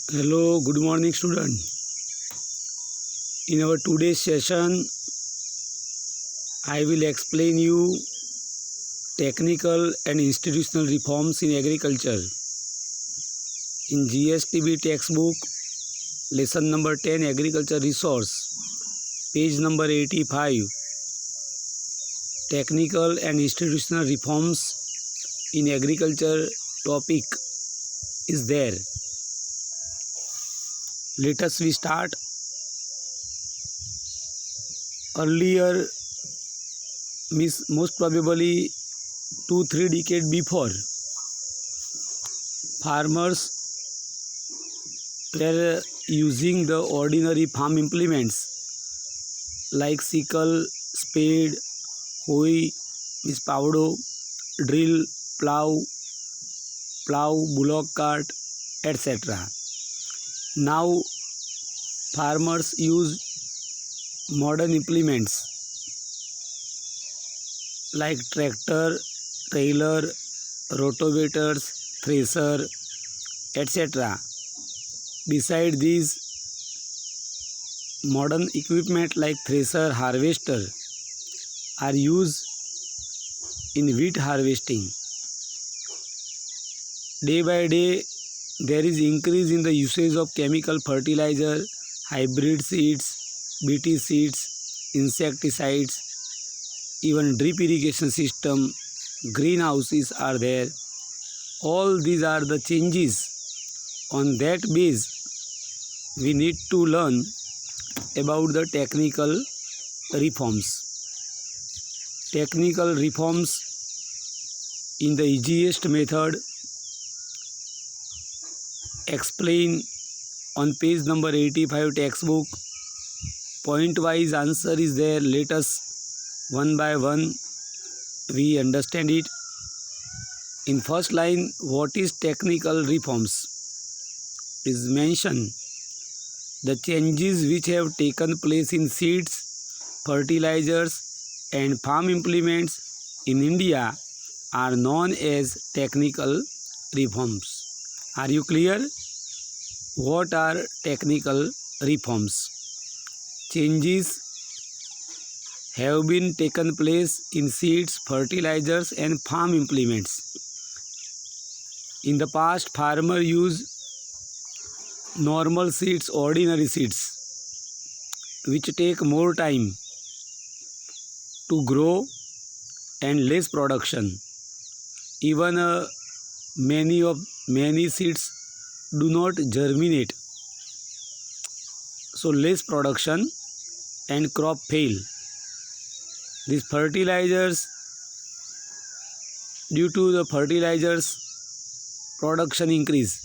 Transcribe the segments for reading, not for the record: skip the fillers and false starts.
Hello, good morning, student. In our today's session, I will explain you technical and institutional reforms in agriculture. In GSTB textbook, lesson number 10, Agriculture Resource, page number 85, technical and institutional reforms in agriculture topic is there. Let us we start. Earlier, most probably 2-3 decades before, farmers were using the ordinary farm implements like sickle, spade, hoe, powder, drill, plow, bullock cart, etc. Now farmers use modern implements like tractor, trailer, rotovators, thresher, etc. Beside these, modern equipment like thresher, harvester are used in wheat harvesting. Day by day, there is increase in the usage of chemical fertilizer, hybrid seeds, BT seeds, insecticides, even drip irrigation system, greenhouses are there. All these are the changes. On that base, we need to learn about the technical reforms. Technical reforms in the easiest method explain on page number 85 textbook. Point wise answer is there. Let us one by one we understand it. In first line, what is technical reforms? Is mentioned the changes which have taken place in seeds, fertilizers and farm implements in India are known as technical reforms. Are you clear? What are technical reforms? Changes have been taken place in seeds, fertilizers and farm implements. In the past, farmer used normal seeds, ordinary seeds, which take more time to grow and less production. Even many seeds do not germinate, so less production and crop fail. These fertilizers, due to the fertilizers, production increase.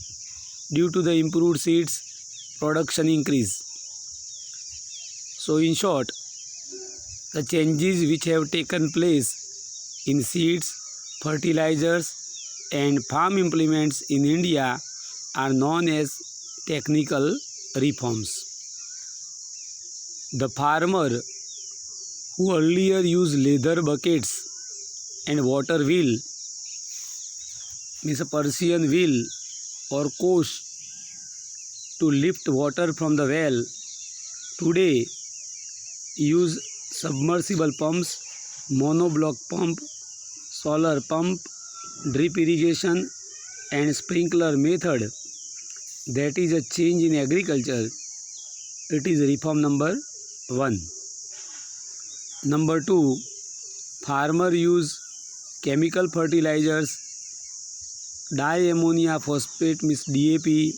Due to the improved seeds, production increase. So in short, the changes which have taken place in seeds, fertilizers and farm implements in India are known as technical reforms. The farmer who earlier used leather buckets and water wheel, means a Persian wheel or coach to lift water from the well, today use submersible pumps, monoblock pump, solar pump, drip irrigation and sprinkler method. That is a change in agriculture. It is reform number 1. Number 2, farmer use chemical fertilizers, diammonia phosphate means DAP,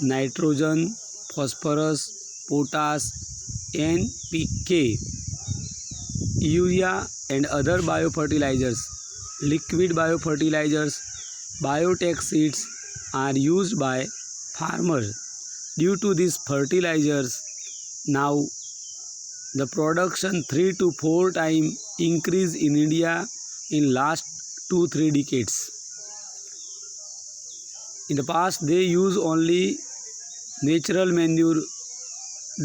nitrogen, phosphorus, potash, NPK, urea and other biofertilizers. Liquid biofertilizers, biotech seeds are used by farmers. Due to these fertilizers, now the production 3 to 4 times increase in India in last 2-3 decades. In the past, they use only natural manure,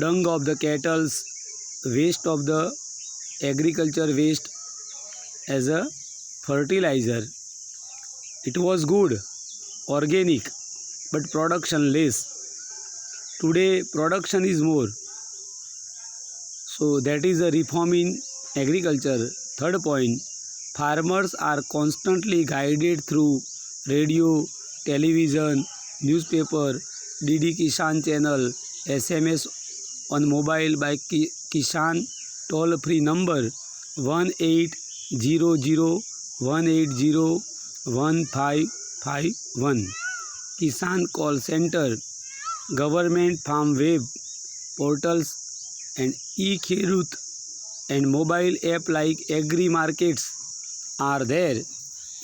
dung of the cattle, waste of the agriculture waste as a fertilizer. It was good, organic, but production less. Today production is more. So that is a reform in agriculture. Third point, farmers are constantly guided through radio, television, newspaper, DD Kisan channel, SMS on mobile by Kisan toll free number 1800 180 1551, Kisan call center, government farm web portals and e-Kherut and mobile app like Agri Markets are there,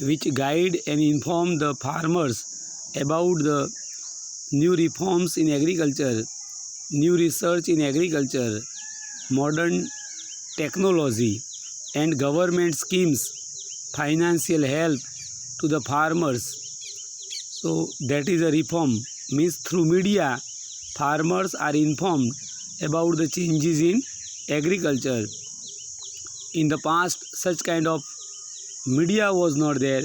which guide and inform the farmers about the new reforms in agriculture, new research in agriculture, modern technology and government schemes, financial help to the farmers. So that is a reform. Means through media, farmers are informed about the changes in agriculture. In the past, such kind of media was not there,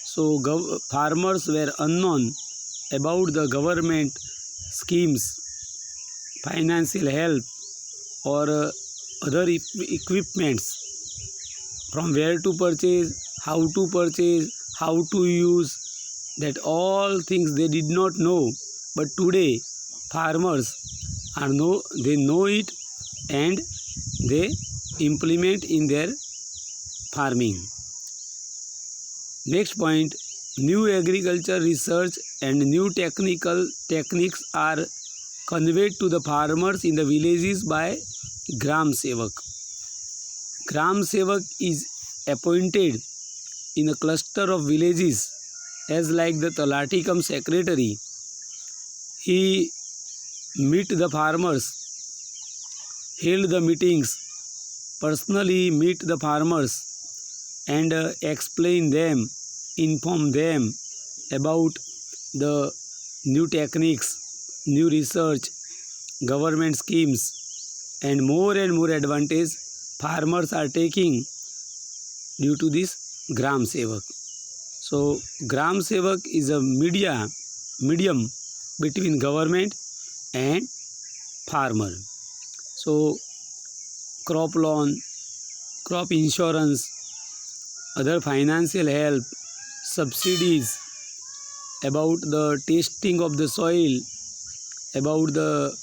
so farmers were unknown about the government schemes, financial help or other equipments, from where to purchase, how to use, that all things they did not know. But today farmers they know it and they implement in their farming. Next point, new agriculture research and new technical techniques are conveyed to the farmers in the villages by Gram Sevak. Gram Sevak is appointed in a cluster of villages as like the Talati cum secretary. He meet the farmers, held the meetings, personally meet the farmers and explain them, inform them about the new techniques, new research, government schemes and more advantage farmers are taking due to this Gram Sevak. So Gram Sevak is a medium between government and farmer. So crop loan, crop insurance, other financial help, subsidies, about the testing of the soil, about the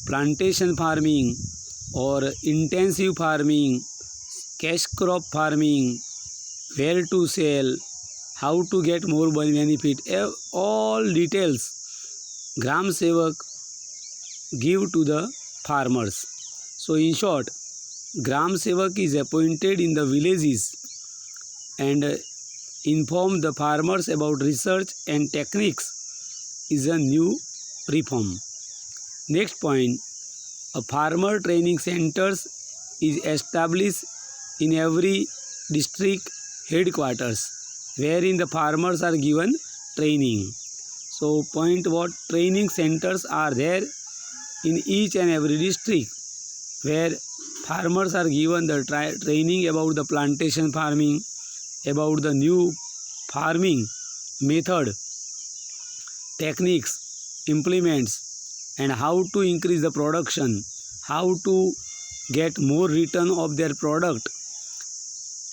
plantation farming or intensive farming, cash crop farming, where to sell, how to get more benefit, all details Gram Sevak give to the farmers. So in short, Gram Sevak is appointed in the villages and inform the farmers about research and techniques is a new reform. Next point, a farmer training centers is established in every district headquarters wherein the farmers are given training. So point what, training centers are there in each and every district where farmers are given the training about the plantation farming, about the new farming method, techniques, implements and how to increase the production, how to get more return of their product.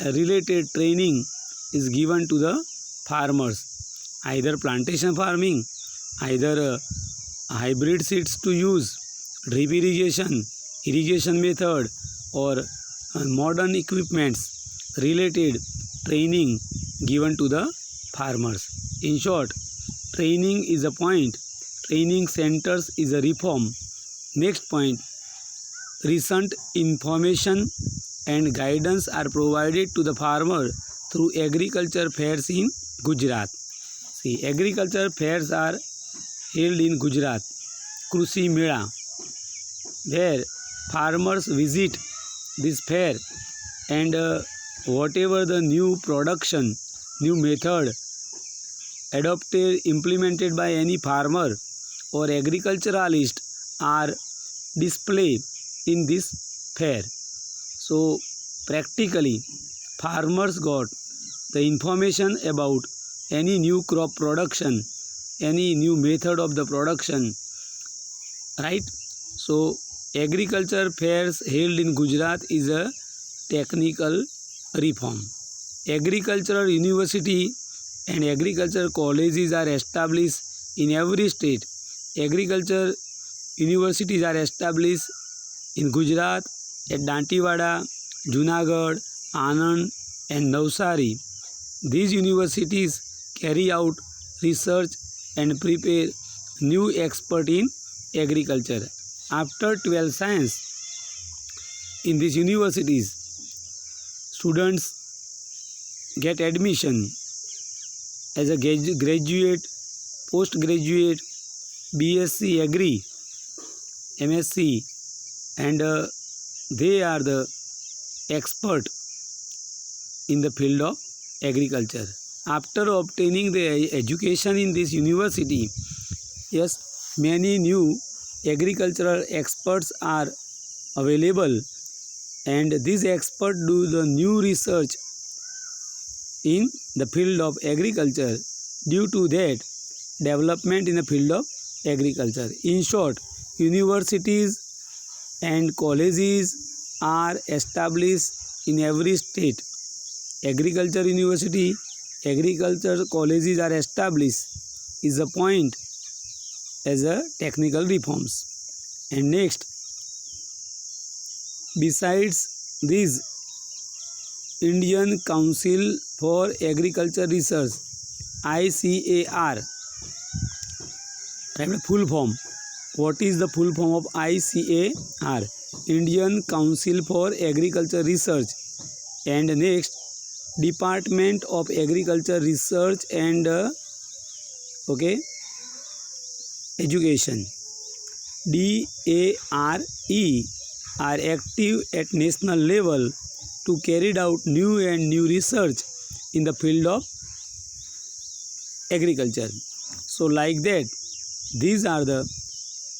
A related training is given to the farmers, either plantation farming, either hybrid seeds to use, drip irrigation method or modern equipments, related training given to the farmers. In short, training is a point, training centers is a reform. Next point, recent information and guidance are provided to the farmer through agriculture fairs in Gujarat. See, agriculture fairs are held in Gujarat, Krushi Mela, where farmers visit this fair and whatever the new production, new method adopted, implemented by any farmer or agriculturalist are displayed in this fair. So practically farmers got the information about any new crop production, any new method of the production, right? So agriculture fairs held in Gujarat is a technical reform. Agricultural university and agriculture colleges are established in every state. Agriculture universities are established in Gujarat at Dantewada, Junagadh, Anand and Navsari. These universities carry out research and prepare new experts in agriculture. After 12th science, in these universities, students get admission as a graduate, postgraduate, BSc Agri, MSc, and they are the expert in the field of agriculture. After obtaining the education in this university, yes, many new agricultural experts are available, and these experts do the new research in the field of agriculture. Due to that, development in the field of agriculture. In short, universities and colleges are established in every state. Agriculture university, agriculture colleges are established is a point as a technical reforms. And next, besides this, Indian Council for Agriculture Research, ICAR, full form. What is the full form of ICAR? Indian Council for Agriculture Research. And next, Department of Agriculture Research and Education, DARE, are active at national level to carry out new research in the field of agriculture. So like that, these are the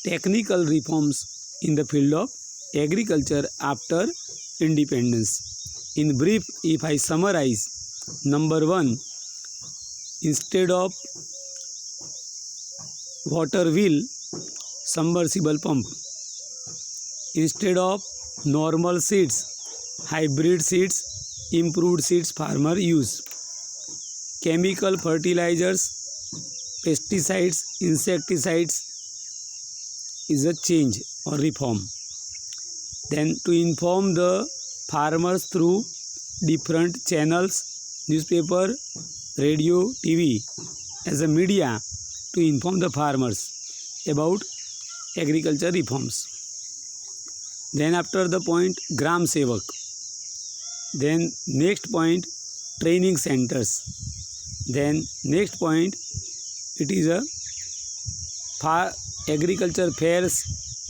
technical reforms in the field of agriculture after independence. In brief, if I summarize, number 1, instead of water wheel, submersible pump. Instead of normal seeds, hybrid seeds, improved seeds farmer use. Chemical fertilizers, pesticides, insecticides is a change or reform. Then to inform the farmers through different channels, newspaper, radio, TV, as a media to inform the farmers about agriculture reforms. Then after the point, Gram Sevak. Then next point, training centers. Then next point, it is a agriculture fairs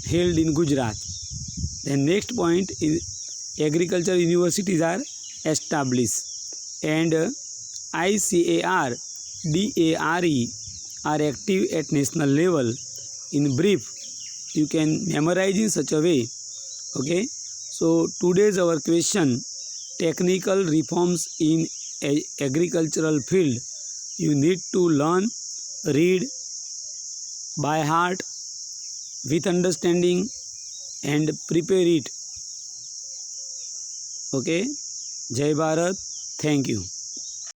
held in Gujarat. Then next point is agriculture universities are established, and ICAR, DARE are active at national level. In brief, you can memorize in such a way. Okay, so today's our question, technical reforms in agricultural field. You need to learn, read by heart with understanding and prepare it. Okay, Jai Bharat, thank you.